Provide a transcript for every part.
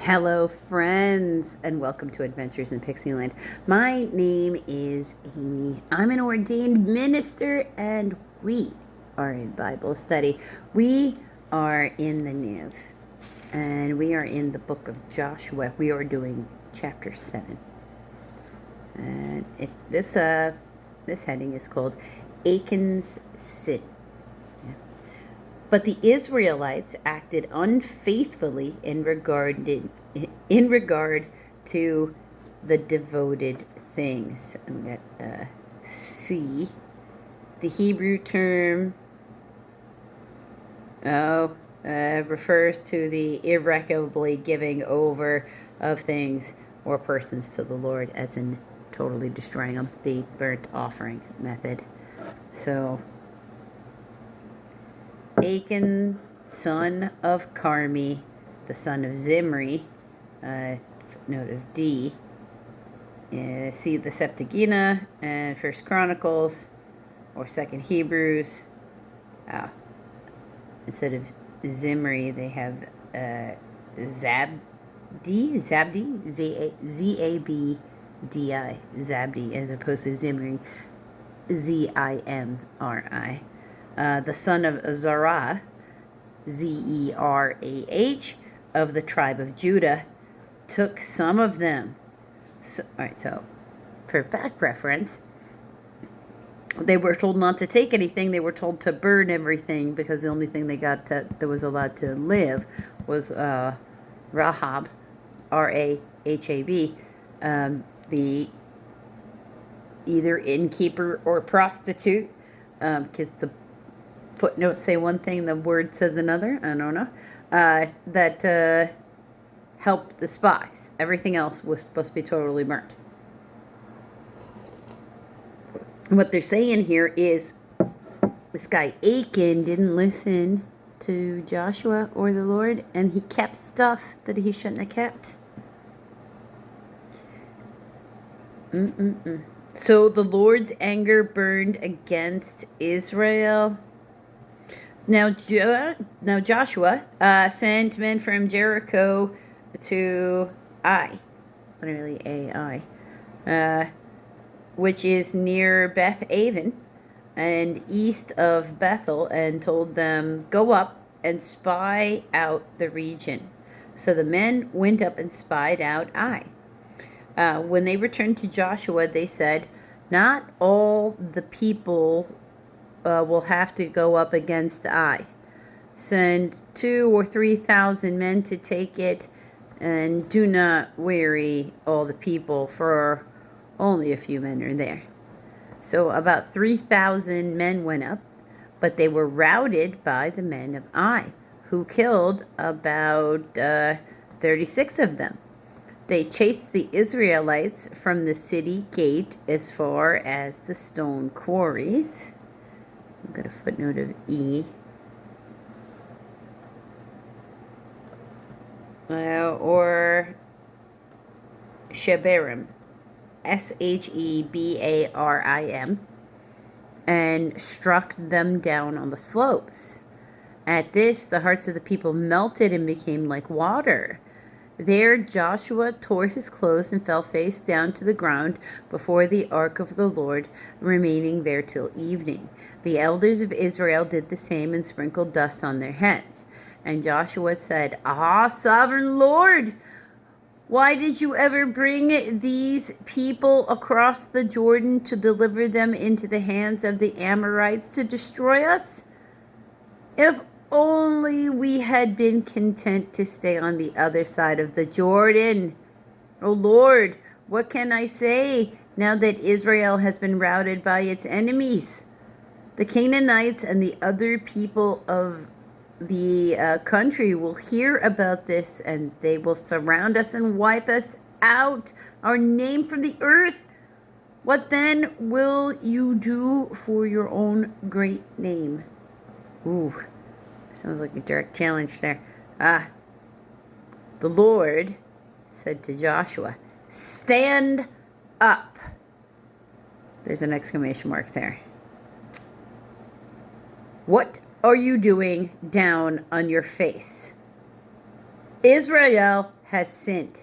Hello, friends, and welcome to Adventures in Pixieland. My name is Amy. I'm an ordained minister, and we are in Bible study. We are in the NIV, and we are in the book of Joshua. We are doing chapter 7. And this heading is called Achan's Sin. But the Israelites acted unfaithfully in regard to the devoted things. I'm going to see the Hebrew term refers to the irrevocably giving over of things or persons to the Lord, as in totally destroying them, the burnt offering method. So Achan, son of Carmi, the son of Zimri, footnote of D. See the Septuagint and First Chronicles or Second Hebrews. Instead of Zimri, they have Zabdi, Z-A-B-D-I, Zabdi, as opposed to Zimri, Z-I-M-R-I. The son of Zerah, Z-E-R-A-H, of the tribe of Judah, took some of them. So for back reference, they were told not to take anything. They were told to burn everything, because the only thing they got that was allowed to live was Rahab, R-A-H-A-B, the either innkeeper or prostitute, because the footnotes say one thing, the word says another. I don't know. That helped the spies. Everything else was supposed to be totally burnt. What they're saying here is this guy Achan didn't listen to Joshua or the Lord, and he kept stuff that he shouldn't have kept. So the Lord's anger burned against Israel. Now Joshua sent men from Jericho to Ai, literally Ai, which is near Beth Aven and east of Bethel, and told them, "Go up and spy out the region." So the men went up and spied out Ai. When they returned to Joshua, they said, "Not all the people will have to go up against Ai. Send 2,000 or 3,000 men to take it, and do not weary all the people, for only a few men are there." So about 3,000 men went up, but they were routed by the men of Ai, who killed about 36 of them. They chased the Israelites from the city gate as far as the stone quarries. I've got a footnote of E. Or Shebarim, Shebarim, and struck them down on the slopes. At this, the hearts of the people melted and became like water. There Joshua tore his clothes and fell face down to the ground before the ark of the Lord, remaining there till evening. The elders of Israel did the same and sprinkled dust on their heads. And Joshua said, "Ah, sovereign Lord, why did you ever bring these people across the Jordan to deliver them into the hands of the Amorites to destroy us? If only we had been content to stay on the other side of the Jordan. O Lord, what can I say now that Israel has been routed by its enemies? The Canaanites and the other people of the country will hear about this, and they will surround us and wipe us out, our name from the earth. What then will you do for your own great name?" Ooh, sounds like a direct challenge there. The Lord said to Joshua, "Stand up." There's an exclamation mark there. "What are you doing down on your face?" "Israel has sinned.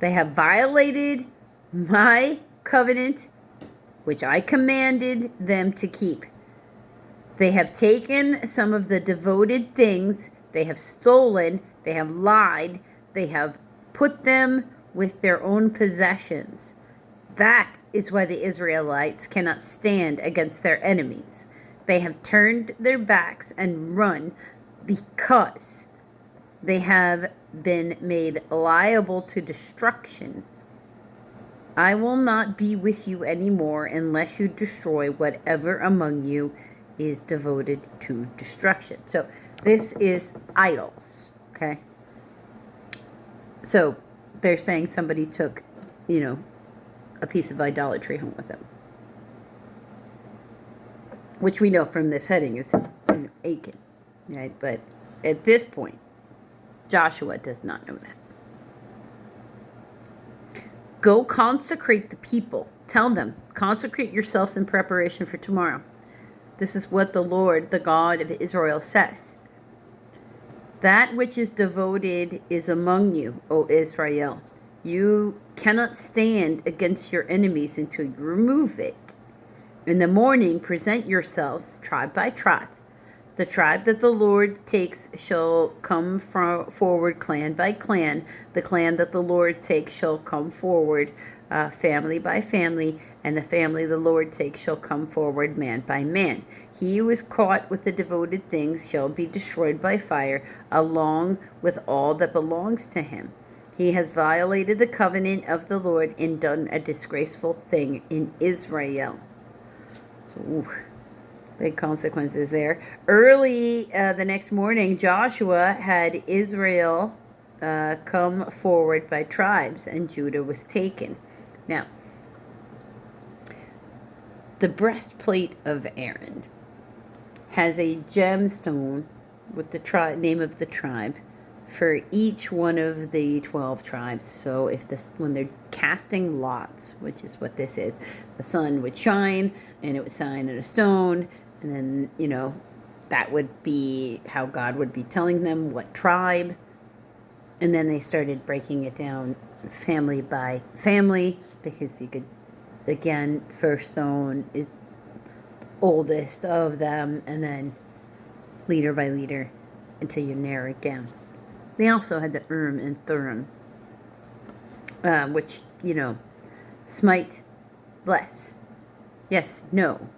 They have violated my covenant, which I commanded them to keep. They have taken some of the devoted things. They have stolen. They have lied. They have put them with their own possessions. That is why the Israelites cannot stand against their enemies. They have turned their backs and run because they have been made liable to destruction. I will not be with you anymore unless you destroy whatever among you is devoted to destruction. So this is idols, okay? So they're saying somebody took, a piece of idolatry home with them. Which we know from this heading is Achan, right? But at this point, Joshua does not know that. Go consecrate the people. Tell them, consecrate yourselves in preparation for tomorrow. This is what the Lord, the God of Israel, says. That which is devoted is among you, O Israel. You cannot stand against your enemies until you remove it. In the morning, present yourselves, tribe by tribe. The tribe that the Lord takes shall come forward, clan by clan. The clan that the Lord takes shall come forward, family by family. And the family the Lord takes shall come forward, man by man. He who is caught with the devoted things shall be destroyed by fire, along with all that belongs to him. He has violated the covenant of the Lord and done a disgraceful thing in Israel. So, big consequences there. Early the next morning, Joshua had Israel come forward by tribes, and Judah was taken. Now, the breastplate of Aaron has a gemstone with the name of the tribe for each one of the 12 tribes. So when they're casting lots, which is what this is, the sun would shine and it would shine in a stone, and then, that would be how God would be telling them what tribe. And then they started breaking it down family by family, because you could, again, first stone is oldest of them, and then leader by leader until you narrow it down. They also had the and Thummim, which, smite, bless, yes, no,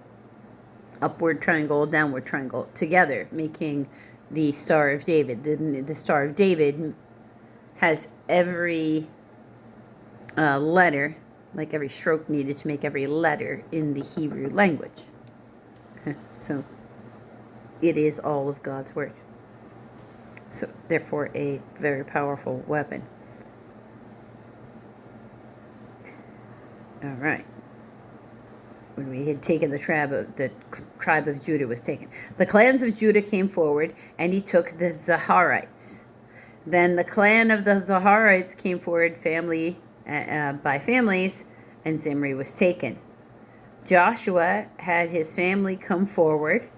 upward triangle, downward triangle, together, making the Star of David. The Star of David has every letter, like every stroke needed to make every letter in the Hebrew language. So it is all of God's word. So therefore a very powerful weapon. All right. When we had taken the tribe of Judah was taken. The clans of Judah came forward, and he took the Zaharites. Then the clan of the Zaharites came forward, family by families, and Zimri was taken. Joshua had his family come forward,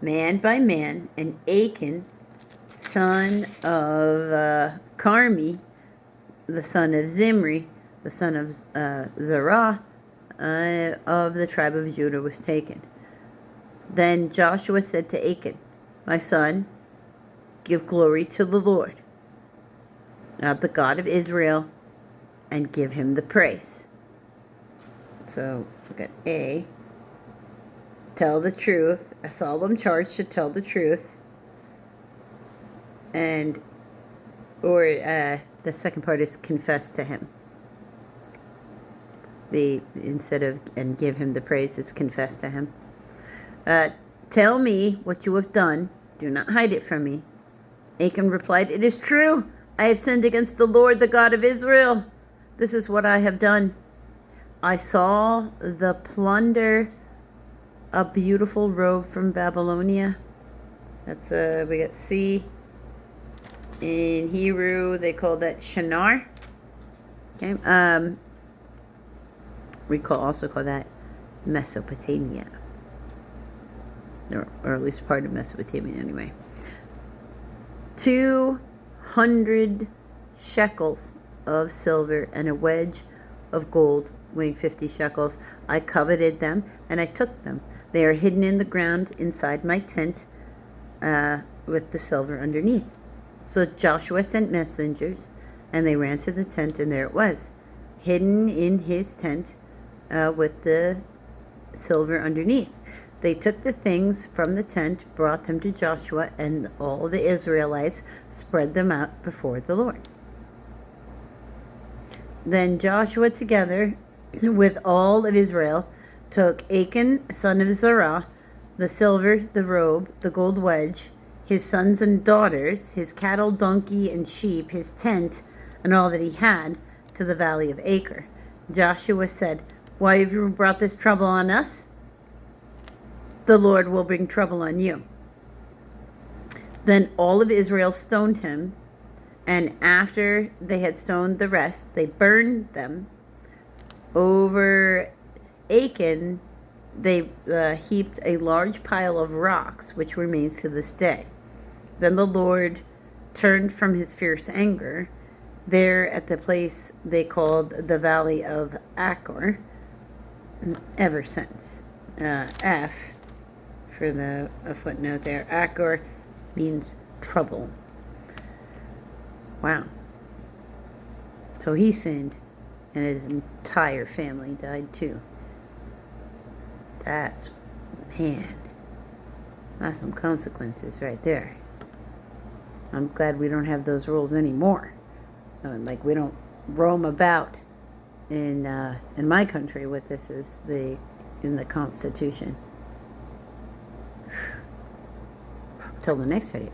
man by man, and Achan, son of Carmi, the son of Zimri, the son of Zerah, of the tribe of Judah, was taken. Then Joshua said to Achan, my son, give glory to the Lord, the God of Israel, and give him the praise. So look at A. Tell the truth. A solemn charge to tell the truth. And, or the second part is confess to him. Instead of and give him the praise, it's confess to him. Tell me what you have done. Do not hide it from me. Achan replied, it is true. I have sinned against the Lord, the God of Israel. This is what I have done. I saw the plunder, a beautiful robe from Babylonia. That's we got C. In Hebrew, they call that Shinar. Okay. We also call that Mesopotamia, or at least part of Mesopotamia, anyway. 200 shekels of silver, and a wedge of gold weighing 50 shekels. I coveted them, and I took them. They are hidden in the ground inside my tent with the silver underneath. So Joshua sent messengers, and they ran to the tent, and there it was, hidden in his tent with the silver underneath. They took the things from the tent, brought them to Joshua, and all the Israelites spread them out before the Lord. Then Joshua, together with all of Israel, took Achan, son of Zerah, the silver, the robe, the gold wedge, his sons and daughters, his cattle, donkey, and sheep, his tent, and all that he had, to the valley of Acre. Joshua said, "Why have you brought this trouble on us? The Lord will bring trouble on you." Then all of Israel stoned him, and after they had stoned the rest, they burned them. Over Achan, they heaped a large pile of rocks, which remains to this day. Then the Lord turned from his fierce anger there at the place they called the Valley of Achan ever since. F, for the footnote there, Achan means trouble. Wow. So he sinned, and his entire family died too. That's some consequences right there. I'm glad we don't have those rules anymore. Like, we don't roam about in my country with this as in the Constitution. Till the next video.